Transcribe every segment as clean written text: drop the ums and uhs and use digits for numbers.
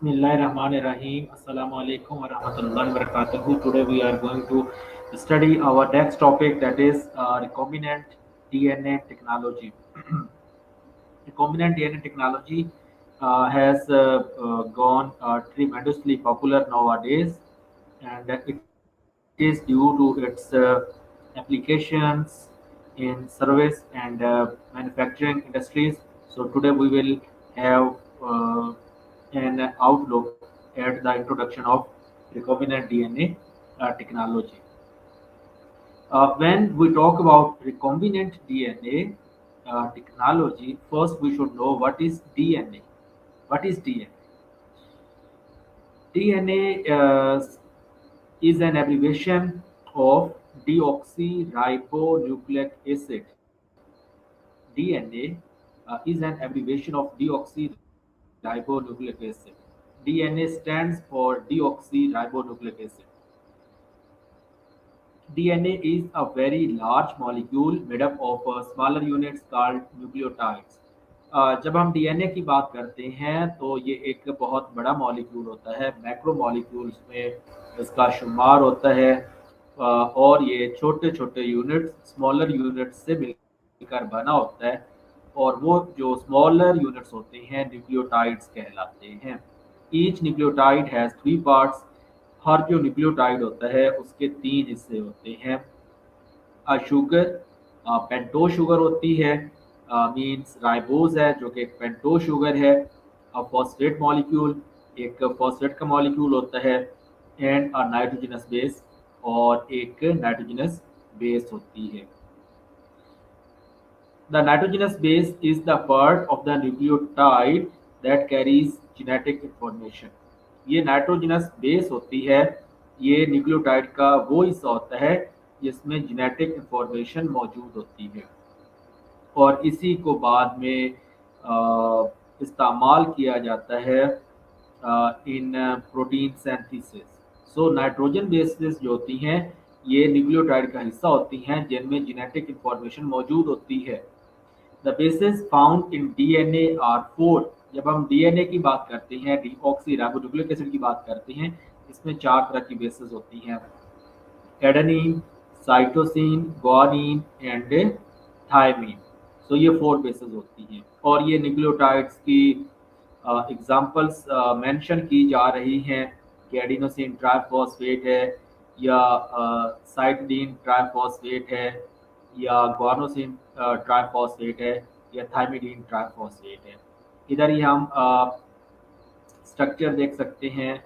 Bismillahirrahmanirrahim. Assalamu alaikum wa rahmatullahi wa barakatuhu. Today we are going to study our next topic, that is recombinant DNA technology. Recombinant DNA technology has gone tremendously popular nowadays, and it is due to its applications in service and manufacturing industries. So today we will have an outlook at the introduction of recombinant DNA technology. When we talk about recombinant DNA technology, first we should know what is DNA. What is DNA? DNA is an abbreviation of deoxyribonucleic acid. DNA is an abbreviation of deoxyribonucleic acid. DNA stands for deoxyribonucleic acid. DNA is a very large molecule made up of smaller units called nucleotides. जब हम DNA की बात करते हैं तो ये एक बहुत बड़ा मॉलिक्यूल होता है, मैक्रो मॉलिक्यूल्स में इसका शुमार होता है, और ये छोटे छोटे यूनिट्स स्मॉलर यूनिट्स से मिलकर बना होता है, और वो जो स्मॉलर यूनिट्स होते हैं न्यूक्लियोटाइड्स कहलाते हैं. Each nucleotide has three parts. हर जो न्यूक्लियोटाइड होता है उसके तीन हिस्से होते हैं. शुगर पेंटोज शुगर होती है, मीन्स राइबोज है जो कि एक पेंटोज शुगर है. फॉस्फेट मॉलिक्यूल एक फॉस्फेट का मॉलिक्यूल होता है, एंड नाइट्रोजनस बेस और एक नाइट्रोजनस बेस होती है. The nitrogenous base is the part of the nucleotide that carries genetic information. ये नाइट्रोजनस बेस होती है, ये न्यूक्लियोटाइड का वो हिस्सा होता है जिसमें जेनेटिक इंफॉर्मेशन मौजूद होती है, और इसी को बाद में इस्तेमाल किया जाता है इन protein synthesis. So nitrogen bases जो होती हैं ये न्यूक्लियोटाइड का हिस्सा होती हैं जिनमें जेनेटिक इंफॉर्मेशन मौजूद होती है. The basis found in DNA are four. जब हम डीएनए की बात करते हैं, डीऑक्सीराइबोन्यूक्लिक एसिड की बात करते हैं, इसमें चार तरह की बेसिस होती हैं: adenine, cytosine, guanine and thymine. So ये फोर बेसिस होती हैं, और ये न्यूक्लियोटाइड्स की एग्जांपल्स मेंशन की जा रही हैं कि एडिनोसिन ट्राइफॉस्फेट है, या साइटडीन ट्राइफॉस्फेट है, या ग्वानोसिन ट्राइफॉस्फेट है, या थाइमिडीन ट्राइफॉस्फेट है. इधर ही हम स्ट्रक्चर देख सकते हैं.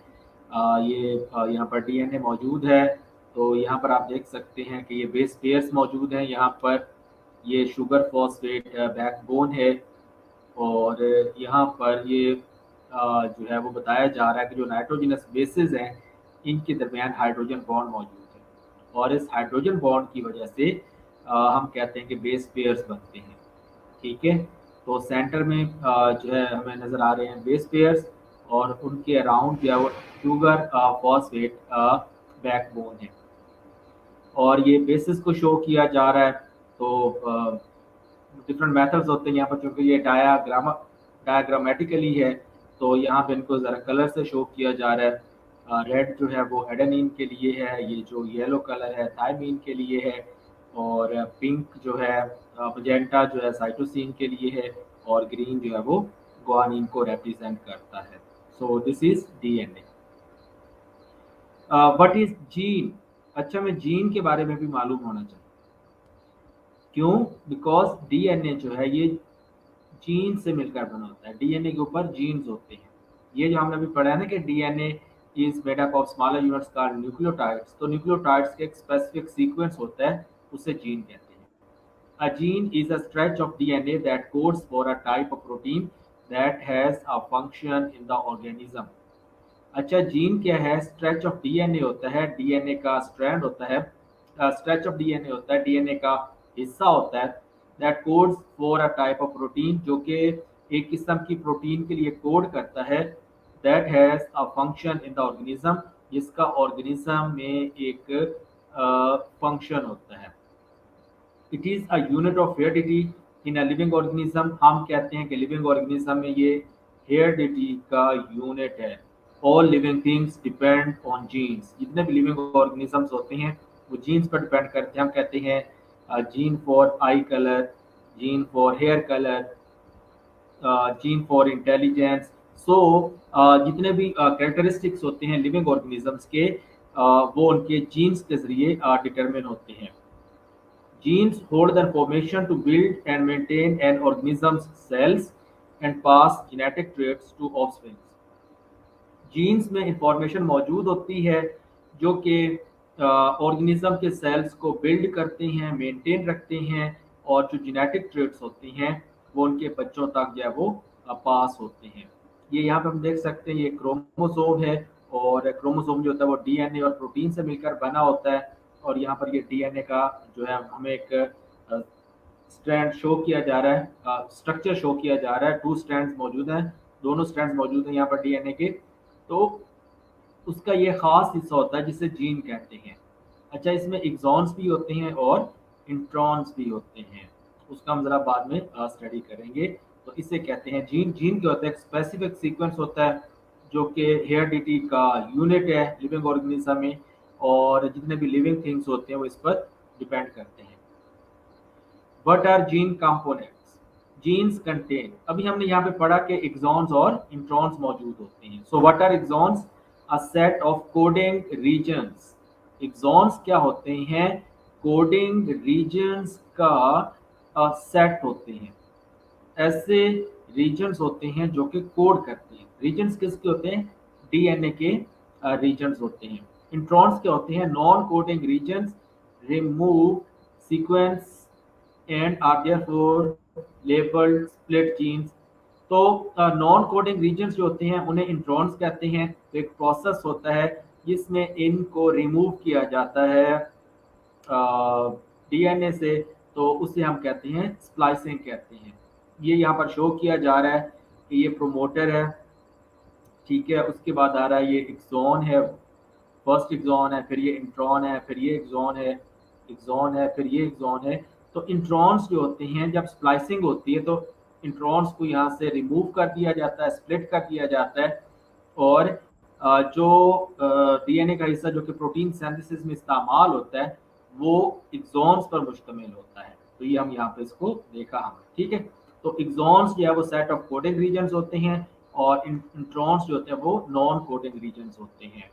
ये यहाँ पर डीएनए मौजूद है, तो यहाँ पर आप देख सकते हैं कि ये बेस पेयर्स मौजूद हैं. यहाँ पर ये शुगर फॉस्फेट बैकबोन है, और यहाँ पर ये जो है वो बताया जा रहा है कि जो नाइट्रोजनस बेसिस हैं इनके दरमियान हाइड्रोजन बॉन्ड मौजूद है, और इस हाइड्रोजन बॉन्ड की वजह से हम कहते हैं कि बेस पेयर्स बनते हैं. ठीक है, तो सेंटर में जो है हमें नज़र आ रहे हैं बेस पेयर्स, और उनके अराउंड जो है वो शुगर फॉस्फेट बैकबोन है, और ये बेसिस को शो किया जा रहा है. तो डिफरेंट मेथड्स होते हैं यहाँ पर, क्योंकि ये डायग्रामेटिकली है तो यहाँ पे इनको ज़रा कलर से शो किया जा रहा है. रेड जो है वो एडेनिन के लिए है, ये जो येलो कलर है थायमिन के लिए है, और पिंक जो है मजेंटा जो है साइटोसिन के लिए है, और ग्रीन जो है वो ग्वानिन को रिप्रेजेंट करता है. So this is DNA. What is gene? अच्छा, मैं जीन के बारे में भी मालूम होना चाहिए. क्यों? बिकॉज डीएनए जो है ये जीन से मिलकर बना होता है. डीएनए के ऊपर जीन्स होते हैं. ये जो हमने अभी पढ़ा है ना कि DNA is made up of smaller units called nucleotides, तो न्यूक्लियोटाइड्स के एक स्पेसिफिक सीक्वेंस होता है, उसे जीन कहते हैं. A gene is a stretch of DNA that codes for a type of protein that has a function in the organism. अच्छा, gene क्या है? स्ट्रेच ऑफ डीएनए होता है, डीएनए का स्ट्रैंड होता है, स्ट्रेच ऑफ डीएनए होता है, डीएनए का हिस्सा होता है, that codes for a type of protein, जो कि एक किस्म की प्रोटीन के लिए कोड करता है, that has a function in the organism, जिसका ऑर्गेनिज्म में एक फंक्शन होता है. It is a unit of heredity in a living organism. हम कहते हैं कि लिविंग ऑर्गेनिज्म में ये हेरिडिटी का यूनिट है। All living things depend on jeans, जितने भी लिविंग ऑर्गेनिजम्स होते हैं वो जीन्स पर डिपेंड करते हैं। हम कहते हैं gene for eye colour, gene for hair colour, gene for intelligence. So जितने भी कैरेक्टरिस्टिक्स होते हैं लिविंग ऑर्गेनिजम्स के, वो उनके जीन्स के जरिए डिटरमिन होते हैं। Genes hold the information to build and maintain an organism's cells and pass genetic traits to offspring. Genes में इंफॉर्मेशन मौजूद होती है जो कि ऑर्गेनिज्म के सेल्स को बिल्ड करते हैं, मेंटेन रखते हैं, और जो जेनेटिक ट्रेट्स होती हैं वो उनके बच्चों तक जो है वो पास होते हैं। ये यहाँ पे हम देख सकते हैं, ये क्रोमोसोम है, और क्रोमोसोम जो होता है वो डीएनए और प्रोटीन से मिलकर बना होता है। और यहाँ पर ये डीएनए का जो है हमें एक स्ट्रैंड शो किया जा रहा है, स्ट्रक्चर शो किया जा रहा है। 2 स्ट्रैंड्स मौजूद हैं, दोनों स्ट्रैंड्स मौजूद हैं यहाँ पर डीएनए के। तो उसका ये खास हिस्सा होता है जिसे जीन कहते हैं। अच्छा, इसमें एक्सॉन्स भी होते हैं और इंट्रॉन्स भी होते हैं, उसका हम ज़रा बाद में स्टडी करेंगे। तो इसे कहते हैं जीन। जीन क्या होता है? एक स्पेसिफिक सीक्वेंस होता है जो कि हेरिडिटी का यूनिट है लिविंग ऑर्गेनिज्म में, और जितने भी लिविंग थिंग्स होते हैं वो इस पर डिपेंड करते हैं। What are gene components? Genes contain, अभी हमने यहाँ पे पढ़ा कि एक्सॉन्स और इंट्रॉन्स मौजूद होते हैं। So what are exons? A set of coding regions. Exons क्या होते हैं? कोडिंग रीजन्स का सेट होते हैं। ऐसे रीजन्स होते हैं जो कि कोड करते हैं। रीजन्स किसके होते हैं? डीएनए के रीजन्स होते हैं। इंट्रॉन्स के होते हैं? Non coding regions remove sequence and are therefore labeled split genes। तो नॉन कोडिंग रीजन्स जो होते हैं उन्हें इंट्रॉन्स कहते हैं। तो एक प्रोसेस होता है जिसमें इनको रिमूव किया जाता है डीएनए से, तो उसे हम कहते हैं स्प्लाइसिंग कहते हैं। ये यहाँ पर शो किया जा रहा है कि ये प्रोमोटर है, ठीक है। उसके बाद आ रहा है ये एक्सॉन है, फर्स्ट एक्सॉन है, फिर ये इंट्रॉन है, फिर ये एक्सॉन है, एक्सॉन है, फिर ये एक्सॉन है। तो इंट्रॉन्स जो होते हैं जब स्प्लाइसिंग होती है तो इंट्रॉन्स को यहाँ से रिमूव कर दिया जाता है, स्प्लिट कर दिया जाता है, और जो डीएनए का हिस्सा जो कि प्रोटीन सिंथेसिस में इस्तेमाल होता है वो एक्सॉन्स पर मुश्तमिल होता है। तो ये हम यहाँ पे इसको देखा हमने, ठीक है। तो एक्सॉन्स जो है वो सेट ऑफ कोडिंग रीजन्स होते हैं, और इंट्रॉन्स जो होते हैं वो नॉन कोडिंग रीजन्स होते हैं।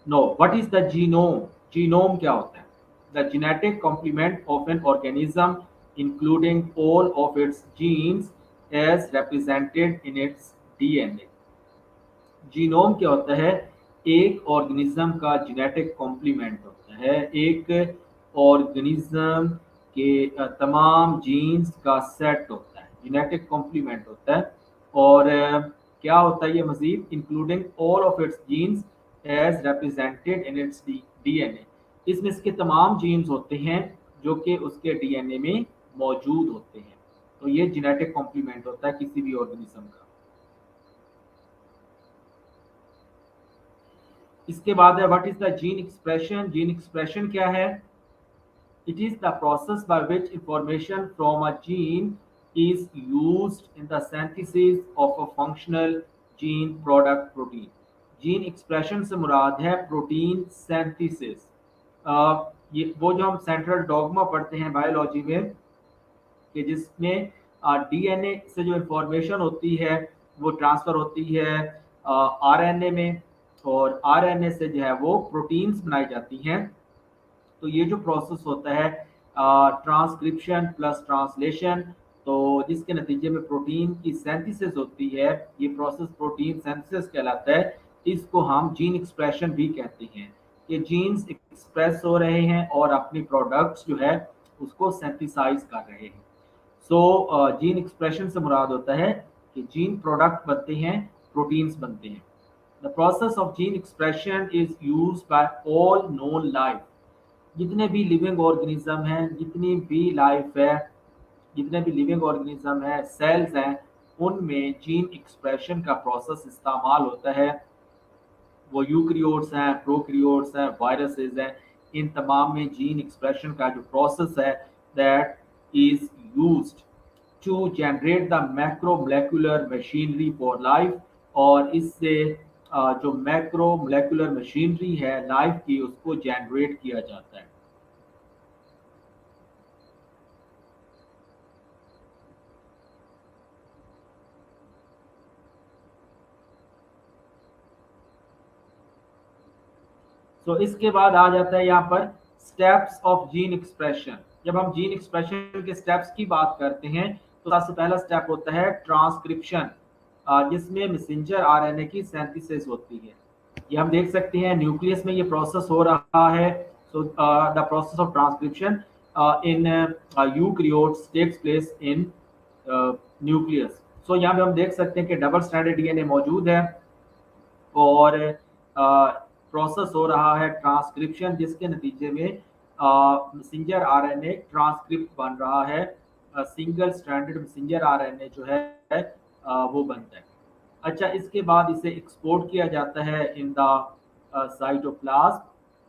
No, what is the genome? Genome क्या होता है? The genetic complement of an organism including all of its genes as represented in its DNA. Genome क्या होता है? एक ऑर्गेनिज्म का जेनेटिक कॉम्प्लीमेंट होता है, एक ऑर्गेनिज्म के तमाम जीन्स का सेट होता है, जेनेटिक कॉम्प्लीमेंट होता है। और क्या होता है ये मजीद? Including all of its genes as represented in its DNA. इसमें इसके तमाम जीन्स होते हैं जो कि उसके डीएनए में मौजूद होते हैं। तो ये जेनेटिक कॉम्प्लीमेंट होता है किसी भी ऑर्गेनिज्म का। इसके बाद है what is the gene expression? Gene expression क्या है? It is the process by which information from a gene is used in the synthesis of a functional gene product protein। Gene expression से मुराद है protein synthesis. ये वो जो हम central dogma पढ़ते हैं बायोलॉजी में, कि जिसमें डीएनए से जो इंफॉर्मेशन होती है वो ट्रांसफ़र होती है आरएनए में, और आरएनए से जो है वो प्रोटीन्स बनाई जाती हैं। तो ये जो प्रोसेस होता है ट्रांसक्रिप्शन प्लस ट्रांसलेशन, तो जिसके नतीजे में प्रोटीन की सिंथेसिस होती है, ये प्रोसेस प्रोटीन सिंथेसिस कहलाता है। इसको हम जीन एक्सप्रेशन भी कहते हैं, कि जीन्स एक्सप्रेस हो रहे हैं और अपनी प्रोडक्ट्स जो है उसको सिंथेसाइज कर रहे हैं। सो जीन एक्सप्रेशन से मुराद होता है कि जीन प्रोडक्ट बनते हैं, प्रोटीन्स बनते हैं। The process of gene expression is used by all known life. जितने भी लिविंग ऑर्गेनिज्म हैं, जितनी भी लाइफ है, जितने भी लिविंग ऑर्गेनिज्म है, सेल्स हैं, उनमें जीन एक्सप्रेशन का प्रोसेस इस्तेमाल होता है। वो यूक्रियोट्स हैं, प्रोक्रियोट्स हैं, वायरसेस हैं, इन तमाम में जीन एक्सप्रेशन का जो प्रोसेस है that is used. To generate the macromolecular machinery for life, और इससे जो मैक्रोमोलेकुलर मशीनरी है लाइफ की उसको जनरेट किया जाता है। तो इसके बाद आ जाता है यहाँ पर स्टेप्स ऑफ जीन एक्सप्रेशन। जब हम जीन एक्सप्रेशन के स्टेप्स की बात करते हैं तो सबसे पहला स्टेप होता है ट्रांसक्रिप्शन, जिसमें मैसेंजर आरएनए की सिंथेसिस होती है। ये हम देख सकते हैं न्यूक्लियस में ये प्रोसेस हो रहा है। So the process of transcription in eukaryotes takes place in nucleus. So यहाँ पे हम देख सकते हैं कि डबल स्ट्रैंडेड डीएनए मौजूद है और प्रोसेस हो रहा है ट्रांसक्रिप्शन, जिसके नतीजे में मैसेंजर आरएनए ट्रांसक्रिप्ट बन रहा है। सिंगल स्ट्रैंडेड मैसेंजर आरएनए जो है वो बनता है। अच्छा, इसके बाद इसे एक्सपोर्ट किया जाता है इन द साइटोप्लाज्म,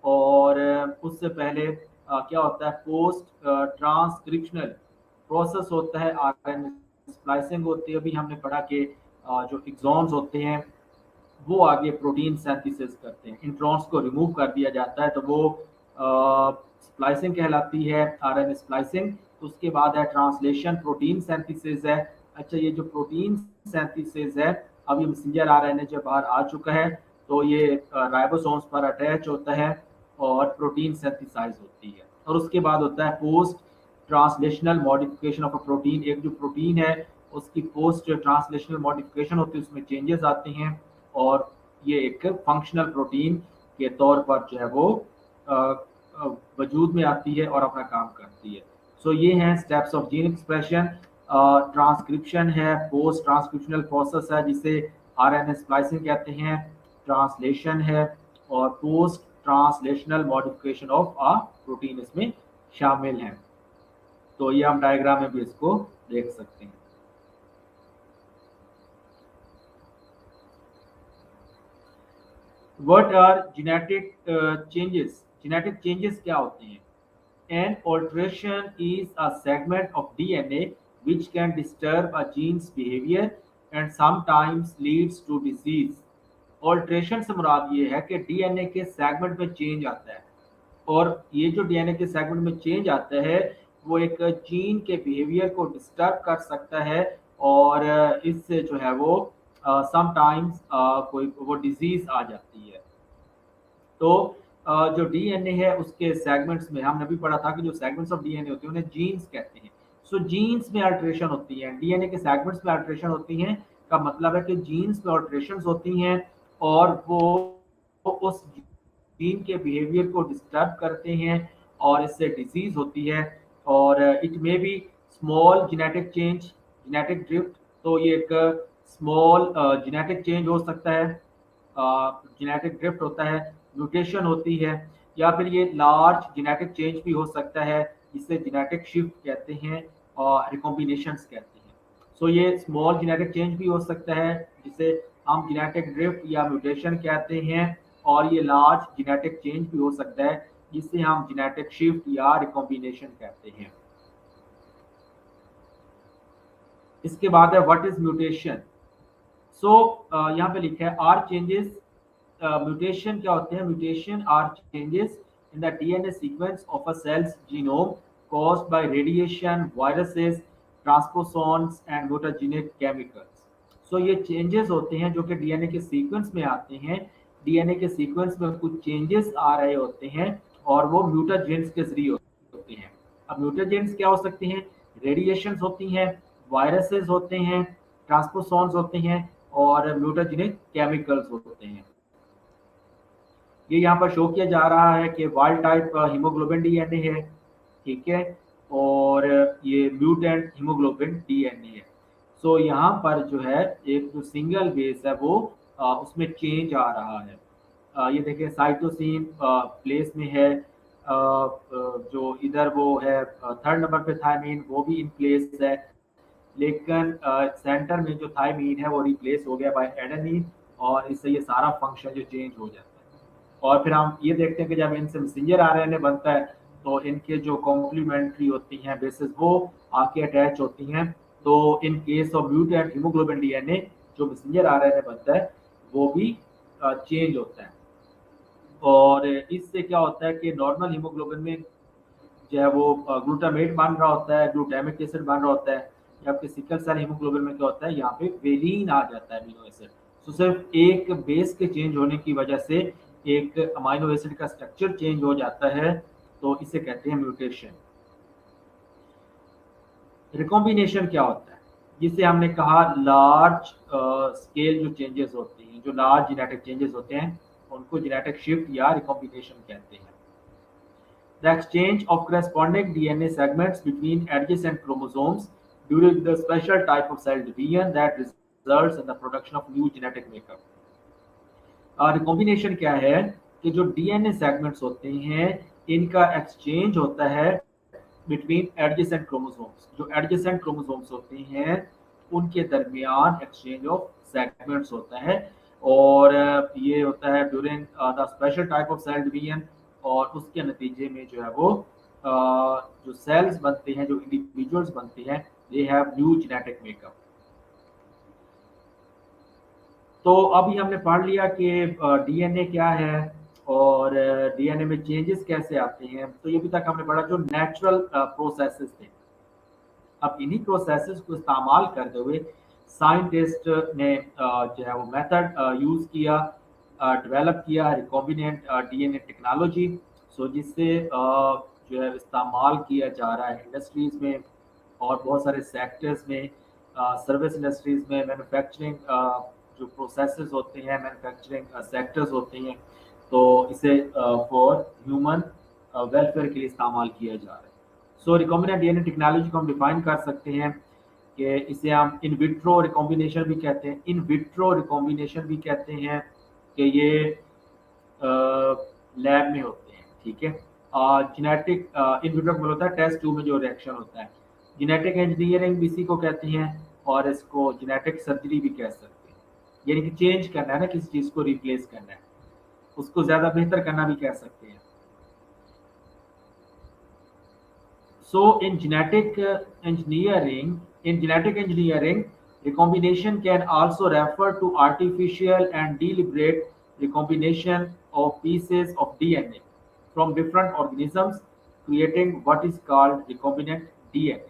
और उससे पहले क्या होता है पोस्ट ट्रांसक्रिप्शनल प्रोसेस होता है, आरएनए स्प्लाइसिंग होती है। अभी हमने पढ़ा कि जो एक्सॉन्स होते हैं वो आगे प्रोटीन सिंथेसिस करते हैं, इंट्रॉन्स को रिमूव कर दिया जाता है तो वो स्प्लाइसिंग कहलाती है, आरएनए स्प्लाइसिंग। तो उसके बाद है ट्रांसलेशन, प्रोटीन सिंथेसिस है। अच्छा, ये जो प्रोटीन सिंथेसिस है, अब ये मैसेंजर आरएनए जब बाहर आ चुका है तो ये राइबोसोम्स पर अटैच होता है और प्रोटीन सिंथेसाइज होती है। और उसके बाद होता है post translational modification of a protein. एक जो प्रोटीन है उसकी पोस्ट ट्रांसलेशनल मॉडिफिकेशन होती है, उसमें चेंजेस आते हैं और ये एक फंक्शनल प्रोटीन के तौर पर जो है वो वजूद में आती है और अपना काम करती है। सो ये हैं steps of gene expression. Transcription है, पोस्ट ट्रांसक्रिप्शनल प्रोसेस है जिसे आरएनए स्प्लाइसिंग कहते हैं, ट्रांसलेशन है, और post translational modification of a protein इसमें शामिल हैं। तो ये हम डायग्राम में भी इसको देख सकते हैं। What are genetic changes? Genetic changes क्या होते हैं? An alteration is a segment of DNA which can disturb a gene's behavior and sometimes leads to disease. Alteration से मुराद ये है कि डीएनए के सेगमेंट में चेंज आता है, और ये जो डीएनए के सेगमेंट में चेंज आता है वो एक जीन के बिहेवियर को डिस्टर्ब कर सकता है, और इससे जो है वो समटाइम्स कोई वो डिजीज आ जाती है। तो जो डीएनए है उसके सेगमेंट्स में हमने भी पढ़ा था कि जो सेगमेंट्स ऑफ डीएनए होते हैं उन्हें जीन्स कहते हैं। सो जीन्स में अल्ट्रेशन होती है, डीएनए के सेगमेंट्स में अल्ट्रेशन होती हैं, का मतलब है कि जीन्स में अल्ट्रेशन होती हैं और वो उस जीन के बिहेवियर को डिस्टर्ब करते हैं और इससे डिजीज होती है। और it may be small genetic change, genetic drift. तो ये एक स्मॉल जेनेटिक चेंज हो सकता है, जेनेटिक ड्रिफ्ट होता है, म्यूटेशन होती है, या फिर ये लार्ज जेनेटिक चेंज भी हो सकता है जिसे जेनेटिक शिफ्ट कहते हैं और रिकॉम्बिनेशंस कहते हैं। सो ये स्मॉल जेनेटिक चेंज भी हो सकता है जिसे हम जेनेटिक ड्रिफ्ट या म्यूटेशन कहते हैं, और ये लार्ज जेनेटिक चेंज भी हो सकता है जिसे हम जेनेटिक शिफ्ट या रिकॉम्बिनेशन कहते हैं। इसके बाद है व्हाट इज म्यूटेशन। सो यहाँ पे लिखा है आर चेंजेस। म्यूटेशन क्या होते हैं? Mutation are changes in the DNA sequence of a cell's genome caused by radiation, viruses, transposons and mutagenic chemicals. So ये चेंजेस होते हैं जो कि डीएनए के सीक्वेंस में आते हैं। डीएनए के सीक्वेंस में कुछ चेंजेस आ रहे होते हैं और वो म्यूटाजेंस के जरिए होते हैं। अब म्यूटाजेंस क्या हो सकते हैं? रेडिएशंस होती हैं, वायरसेस होते हैं, ट्रांसपोसॉन्स होते हैं और म्यूटाजेनिक केमिकल्स होते हैं। ये यहाँ पर शो किया जा रहा है कि वाइल्ड टाइप हीमोग्लोबिन डीएनए है, ठीक है, और ये म्यूटेंट हीमोग्लोबिन डीएनए है। सो यहाँ पर जो है एक जो सिंगल बेस है वो उसमें चेंज आ रहा है। ये देखिए साइटोसिन प्लेस में है, जो इधर वो है थर्ड नंबर पे थायमीन वो भी इन प्लेस है, लेकिन सेंटर में जो थायमीन है वो रिप्लेस हो गया बाय एडेनिन, और इससे ये सारा फंक्शन जो चेंज हो जाता है। और फिर हम ये देखते हैं कि जब इनसे मैसेंजर आरएनए बनता है तो इनके जो कॉम्प्लीमेंट्री होती हैं बेसिस वो आके अटैच होती हैं तो in case of mutant haemoglobin DNA जो मैसेंजर आरएनए बनता है वो भी चेंज होता है। और इससे क्या होता है कि नॉर्मल हीमोग्लोबिन में जो है वो ग्लूटामेट बन रहा होता है, ग्लूटामिक एसिड बन रहा होता है। या आपके सिकल सेल हीमोग्लोबिन में क्या होता है, यहाँ पे वेलिन आ जाता है अमीनो एसिड। तो सिर्फ एक बेस के चेंज होने की वजह से एक अमीनो एसिड का स्ट्रक्चर चेंज हो जाता है, तो इसे कहते हैं म्यूटेशन। रिकॉम्बिनेशन क्या होता है, जिसे हमने कहा लार्ज स्केल जो चेंजेस होते हैं, जो लार्ज जेनेटिक चेंजेस होते हैं, उनको जेनेटिक शिफ्ट या रिकॉम्बिनेशन कहते हैं। The exchange of corresponding DNA segments between adjacent chromosomes during the special type of cell division that results in the production of new genetic makeup. Recombination क्या है कि जो डीएनए सेगमेंट्स होते हैं इनका एक्सचेंज होता है बिटवीन एडजेसेंट क्रोमोसोम्स। जो एडजेसेंट क्रोमोसोम्स होते हैं उनके दरमियान एक्सचेंज ऑफ सेगमेंट्स होता है, और ये होता है during the special type of cell division. और उसके नतीजे में जो है वो जो सेल्स बनते हैं, जो इंडिविजुअल्स बनते हैं, they have new genetic makeup. तो अभी हमने पढ़ लिया कि डीएनए क्या है और डीएनए में चेंजेस कैसे आते हैं। तो ये भी तक हमने पढ़ा जो नेचुरल प्रोसेसेस थे। अब इन्हीं प्रोसेसेस को इस्तेमाल करते हुए साइंटिस्ट ने जो है वो मेथड यूज़ किया, डेवलप किया रिकॉम्बिनेंट डीएनए टेक्नोलॉजी। सो जिससे जो है इस्तेमाल किया जा रहा है इंडस्ट्रीज़ में और बहुत सारे सेक्टर्स में, सर्विस इंडस्ट्रीज़ में, मैन्युफैक्चरिंग जो प्रोसेसेस होते हैं, मैन्युफैक्चरिंग सेक्टर्स होते हैं, तो इसे फॉर ह्यूमन वेलफेयर के लिए इस्तेमाल किया जा रहा है। सो रिकॉम्बिनेंट डीएनए टेक्नोलॉजी को हम डिफाइन कर सकते हैं कि इसे हम इन विट्रो रिकॉम्बिनेशन भी कहते हैं, इन विट्रो रिकॉम्बिनेशन भी कहते हैं कि ये लैब में होते हैं, ठीक है। जेनेटिक इन विट्रो मतलब होता है टेस्ट ट्यूब में जो रिएक्शन होता है। जेनेटिक इंजीनियरिंग भी इसी को कहते हैं, और इसको जेनेटिक सर्जरी भी कह सकते हैं। यानी कि चेंज करना है ना, किसी चीज़ को रिप्लेस करना है, उसको ज़्यादा बेहतर करना भी कह सकते हैं। So in genetic engineering, recombination can also refer to artificial and deliberate recombination of pieces of DNA from different organisms, creating what is called recombinant DNA.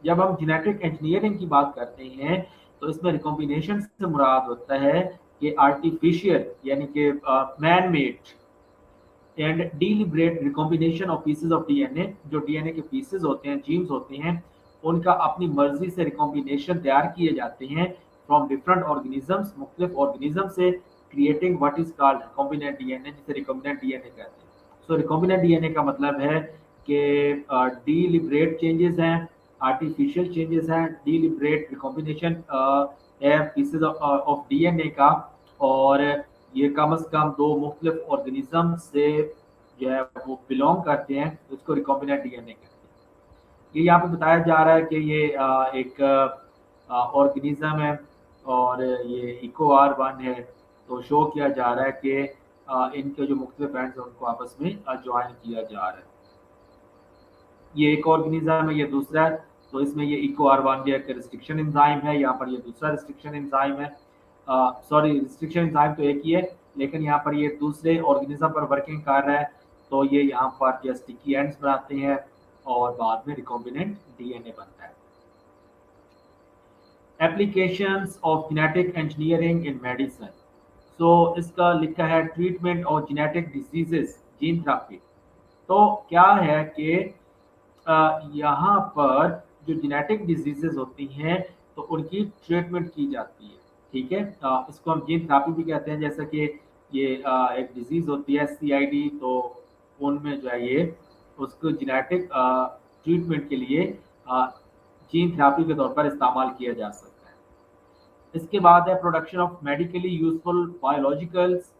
जब हम जेनेटिक इंजीनियरिंग की बात करते हैं तो इसमें रिकॉम्बिनेशन से मुराद होता है कि आर्टिफिशियल यानी कि man made and deliberate recombination of pieces of DNA. जो डीएनए के पीसेस होते हैं, जीन्स होते हैं, उनका अपनी मर्जी से रिकॉम्बिनेशन तैयार किए जाते हैं फ्रॉम डिफरेंट ऑर्गेनिजम्स, मुख्तलिफ ऑर्गेनिज्म से, creating what is called recombinant DNA, जिसे रिकॉम्बिनेंट डीएनए कहते हैं। सो रिकॉम्बिनेंट डीएनए का मतलब है कि डिलिबरेट चेंजेस हैं, आर्टिफिशियल चेंजेस हैं, डिलिबरेट रिकॉम्बिनेशन है पीसेस ऑफ डीएनए का, और ये कम से कम दो मुख्तलिफ ऑर्गेनिज्म से जो है वो बिलोंग करते हैं, उसको रिकॉम्बिनेंट डीएनए कहते हैं। ये यहाँ पे बताया जा रहा है कि ये एक ऑर्गेनिज्म है और ये EcoR1 है। तो शो किया जा रहा है कि इनके जो मुख्तलिफ एंड्स हैं उनको आपस में ज्वाइन किया जा रहा है। ये एक ऑर्गेनिज्म है, ये दूसरा है। तो इसमें ये EcoR1 भी एक रिस्ट्रिक्शन एंजाइम है, यहाँ पर ये दूसरा रिस्ट्रिक्शन एंजाइम है। सॉरी, रिस्ट्रिक्शन एंजाइम तो एक ही है, लेकिन यहाँ पर ये दूसरे ऑर्गेनिज्म पर वर्किंग कर रहा है। तो ये यहाँ पर ये स्टिकी एंड्स बनाते हैं और बाद में रिकॉम्बिनेंट डीएनए बनता है। Applications of genetic engineering in medicine. So इसका लिखा है treatment of genetic diseases, gene therapy. तो क्या है कि यहाँ पर जो जेनेटिक डिजीजेस होती हैं तो उनकी ट्रीटमेंट की जाती है, ठीक है। इसको हम जीन थेरेपी भी कहते हैं। जैसा कि ये एक डिजीज़ होती है CID, तो उनमें जो है ये उसको जेनेटिक ट्रीटमेंट के लिए जीन थेरेपी के तौर पर इस्तेमाल किया जा सकता है। इसके बाद है production of medically useful biologicals.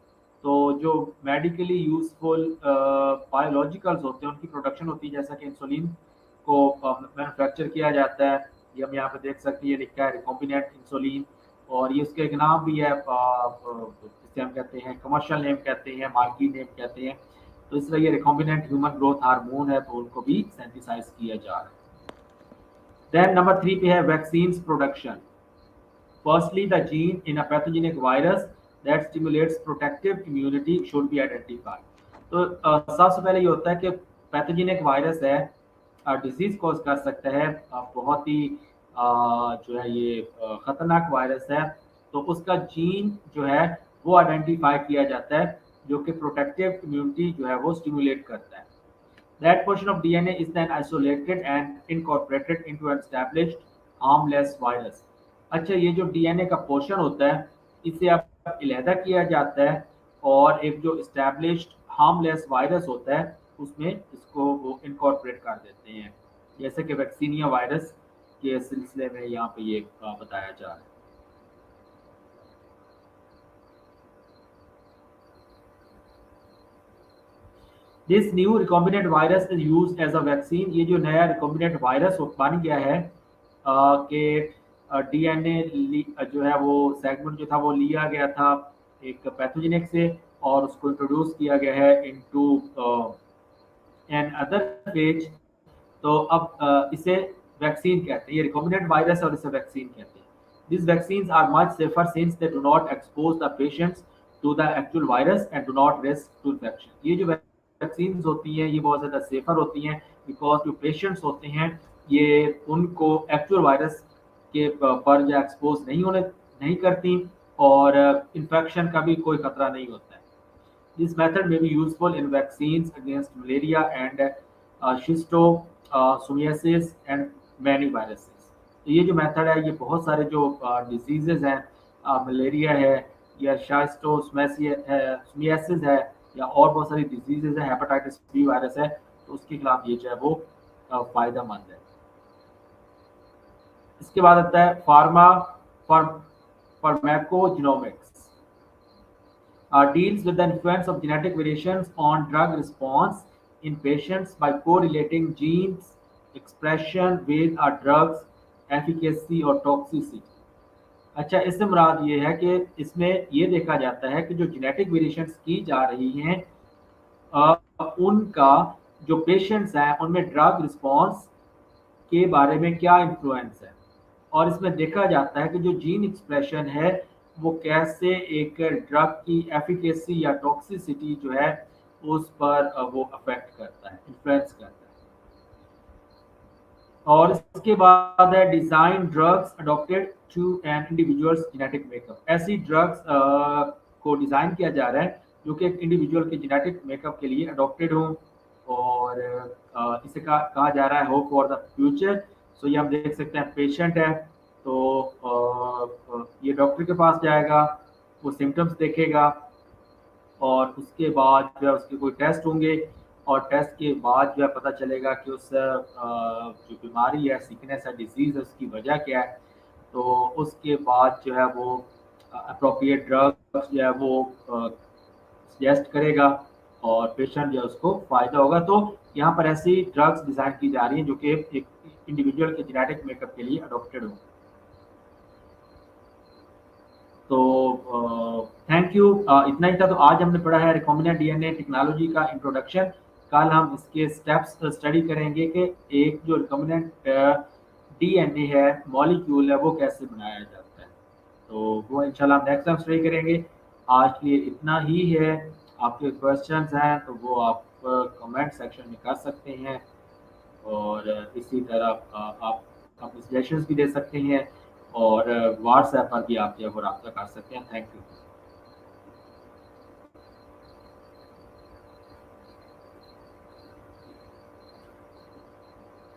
तो जो मेडिकली यूजफुल बायोलॉजिकल्स होते हैं उनकी प्रोडक्शन होती है, जैसा कि इंसुलिन को मैन्युफैक्चर किया जाता है। ये हम यहाँ पे देख सकते हैं, ये लिखा है रिकॉम्बिनेंट इंसुलिन, और ये उसका एक नाम भी है, जिसे हम कहते हैं कमर्शियल नेम कहते हैं, मार्केट नेम कहते हैं। तो इसलिए ये रिकॉम्बिनेंट ह्यूमन ग्रोथ हार्मोन है, तो उनको भी सिंथेसाइज किया जा रहा है। देन नंबर 3 पे है vaccine production. Firstly the gene in a pathogenic virus that stimulates protective immunity should be identified. तो सबसे पहले ये होता है कि पैथोजेनिक वायरस है, डिजीज कॉज कर सकता है, बहुत ही जो है ये खतरनाक वायरस है। तो उसका जीन जो है वो आइडेंटिफाई किया जाता है, जो कि प्रोटेक्टिव इम्यूनिटी जो है वो स्टिमुलेट करता है। That portion of DNA is then isolated and incorporated into an established harmless virus. अच्छा, ये जो डीएनए का पोर्शन होता है इसे अब अलहदा किया जाता है और एक जो इस्टेब्लिश्ड हार्मलेस वायरस होता है उसमें इसको वो इनकॉर्पोरेट कर देते हैं, जैसे कि वैक्सीनिया वायरस के सिलसिले में यहाँ पे ये बताया जा रहा है। This new recombinant virus is use as a vaccine. ये जो नया रिकॉम्बिनेंट वायरस बन गया है कि डीएनए जो है वो सेगमेंट जो था वो लिया गया था एक पैथोजेनिक से और उसको इंट्रोड्यूस किया गया है इनटू एन अदर फेज। तो अब इसे वैक्सीन कहते हैं, ये रिकॉम्बिनेंट वायरस और इसे वैक्सीन कहते हैं। This vaccines are much safer since they do not expose the patients to the actual virus and do not risk to infection. ये जो वैक्सीन होती हैं ये बहुत ज़्यादा सेफर होती हैं बिकॉज जो पेशेंट्स होते हैं ये उनको एक्चुअल वायरस के पर या एक्सपोज नहीं करती और इन्फेक्शन का भी कोई खतरा नहीं होता है। दिस मेथड में be useful in vaccines against malaria and schistosomiasis and many viruses. तो ये जो मेथड है ये बहुत सारे जो डिजीजेज हैं, मलेरिया है या शिस्टोसोमियासिस है या और बहुत सारी डिजीजेज है, हेपेटाइटिस बी वायरस है, तो उसके खिलाफ ये जो है वो फायदेमंद है। इसके बाद आता है pharmacogenomics deals with the influence of genetic variations on drug response in patients by correlating genes expression with a drug's efficacy or toxicity। अच्छा, इससे मुराद ये है कि इसमें ये देखा जाता है कि जो जेनेटिक वेरिएशंस की जा रही हैं उनका जो पेशेंट्स हैं उनमें ड्रग रिस्पॉन्स के बारे में क्या इन्फ्लुएंस है, और इसमें देखा जाता है कि जो जीन एक्सप्रेशन है वो कैसे एक ड्रग की एफिकेसी या टॉक्सिसिटी जो है उस पर वो अफेक्ट करता है, इन्फ्लुएंस करता है। और इसके बाद है design drugs adopted to an individual's genetic makeup. ऐसी ड्रग्स को डिजाइन किया जा रहा है जो कि एक इंडिविजुअल के जेनेटिक मेकअप के लिए अडॉप्टेड हो और इसे कहा जा रहा है होप फॉर द फ्यूचर। सो ये हम देख सकते हैं पेशेंट है तो ये डॉक्टर के पास जाएगा, वो सिम्टम्स देखेगा और उसके बाद जो है उसके कोई टेस्ट होंगे और टेस्ट के बाद जो है पता चलेगा कि उस जो बीमारी है, सिकनेस है, डिजीज़ है, उसकी वजह क्या है। तो उसके बाद जो है वो अप्रोप्रिएट ड्रग्स जो है वो सजेस्ट करेगा और पेशेंट जो है उसको फ़ायदा होगा। तो यहाँ पर ऐसी ड्रग्स डिज़ाइन की जा रही हैं जो कि एक इंडिविजुअल के जेनेटिक मेकअप के लिए अडॉप्टेड हो। तो थैंक यू, इतना ही था। तो आज हमने पढ़ा है रिकॉम्बिनेंट डीएनए टेक्नोलॉजी का इंट्रोडक्शन। कल हम इसके स्टेप्स स्टडी करेंगे कि एक जो रिकॉम्बिनेंट डीएनए है मॉलिक्यूल है वो कैसे बनाया जाता है। तो वो इंशाल्लाह हम नेक्स्ट टाइम स्टडी करेंगे। आज के लिए इतना ही है। आपके क्वेश्चंस हैं तो वो आप कमेंट सेक्शन में कर सकते हैं और इसी तरह आप अपने सजेशंस भी दे सकते हैं और व्हाट्सएप पर भी आप जो है वो रब्ता कर सकते हैं। Thank you.